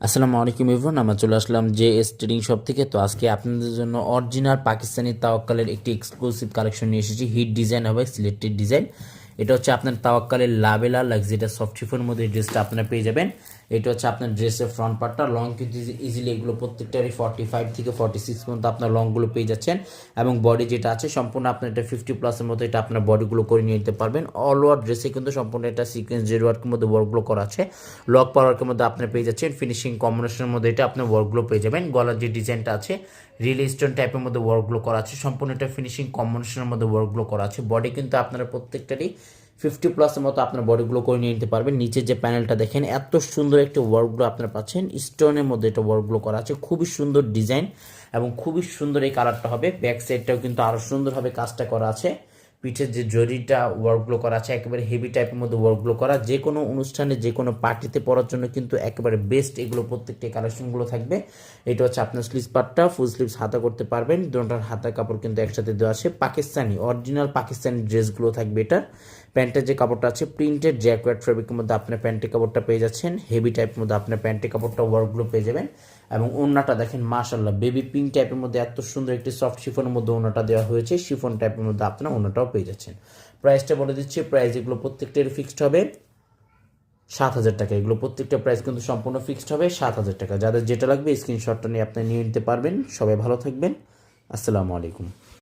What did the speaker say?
আসসালামু আলাইকুম এভরিওয়ান, আমরা চলে আসলাম জেএস ট্রেডিং শপ থেকে। তো আজকে আপনাদের জন্য অরিজিনাল পাকিস্তানি তাওয়াক্কালের একটি এক্সক্লুসিভ কালেকশন নিয়ে এসেছি। হিট ডিজাইন হবে, সিলেক্টেড ডিজাইন। এটা হচ্ছে আপনার তাওয়াক্কালের লাবেলা লাক্সারি সফট শিফনের মধ্যে এই ড্রেসটা আপনারা পেয়ে যাবেন। এটা হচ্ছে আপনার ড্রেসের ফ্রন্ট পার্টটা। লং কিন্তু ইজিলি এগুলো প্রত্যেকটারই 45 থেকে 46 পর্যন্ত আপনার লংগুলো পেয়ে যাচ্ছেন। এবং বডি যেটা আছে সম্পূর্ণ আপনার এটা 50+ মতো এটা আপনার বডিগুলো করে নিয়ে নিতে পারবেন। অল ওভার ড্রেসে কিন্তু সম্পূর্ণ এটা সিকোয়েন্স জেড ওয়ার্কের মধ্যে ওয়ার্কগুলো করা আছে। লক পাওয়ারের মধ্যে আপনার পেয়ে যাচ্ছেন। ফিনিশিং কম্বিনেশনের মধ্যে এটা আপনার ওয়ার্কগুলো পেয়ে যাবেন। গলার যে ডিজাইনটা আছে রিয়েল স্টোন টাইপের মধ্যে ওয়ার্কগুলো করা আছে। সম্পূর্ণ এটা ফিনিশিং কম্বিনেশনের মধ্যে ওয়ার্কগুলো করা আছে। বডি কিন্তু আপনারা প্রত্যেকটারই 50+ মতো আপনার বডিগুলো করে নিয়ে নিতে পারবেন। নিচের যে প্যানেলটা দেখেন এত সুন্দর একটা ওয়ার্কগুলো আপনারা পাচ্ছেন। স্টোনের মধ্যে এটা ওয়ার্কগুলো করা আছে। খুবই সুন্দর ডিজাইন এবং খুবই সুন্দর এই কালারটা হবে। ব্যাক সাইডটাও কিন্তু আরও সুন্দরভাবে কাজটা করা আছে। পিঠের যে জরিটা ওয়ার্কগুলো করা আছে একেবারে হেভি টাইপের মধ্যে ওয়ার্কগুলো করা। যে কোনো অনুষ্ঠানে যে কোনো পার্টিতে পরার জন্য কিন্তু একেবারে বেস্ট এগুলো প্রত্যেকটি কালেকশনগুলো থাকবে। এটা হচ্ছে আপনার স্লিভস পার্টটা, ফুল স্লিভস হাতা করতে পারবেন। দুটোর হাতার কাপড় কিন্তু একসাথে দেওয়া আছে। পাকিস্তানি অরিজিনাল পাকিস্তানি ড্রেসগুলো থাকবে এটা। প্যান্টের যে কাপড়টা আছে প্রিন্টেড জ্যাকোয়ার্ড ফেব্রিকের মধ্যে আপনার প্যান্টের কাপড়টা পেয়ে যাচ্ছেন। হেভি টাইপের মধ্যে আপনার প্যান্টের কাপড়টা ওয়ার্কগুলো পেয়ে যাবেন। এবং ওড়নাটা দেখেন মাশাআল্লাহ বেবি পিঙ্ক টাইপের মধ্যে এত সুন্দর একটি সফট শিফনের মধ্যে ওড়নাটা দেওয়া হয়েছে। শিফন টাইপের মধ্যে আপনার ওড়নাটাও পেয়ে যাচ্ছেন। প্রাইসটা বলে দিচ্ছি, প্রাইস এগুলো প্রত্যেকটার ফিক্সড হবে 7,000 টাকা। এগুলো প্রত্যেকটা প্রাইস কিন্তু সম্পূর্ণ ফিক্সড হবে 7,000 টাকা। যাদের যেটা লাগবে স্ক্রিনশটটা নিয়ে আপনি নিয়ে নিতে পারবেন। সবাই ভালো থাকবেন। আসসালামু আলাইকুম।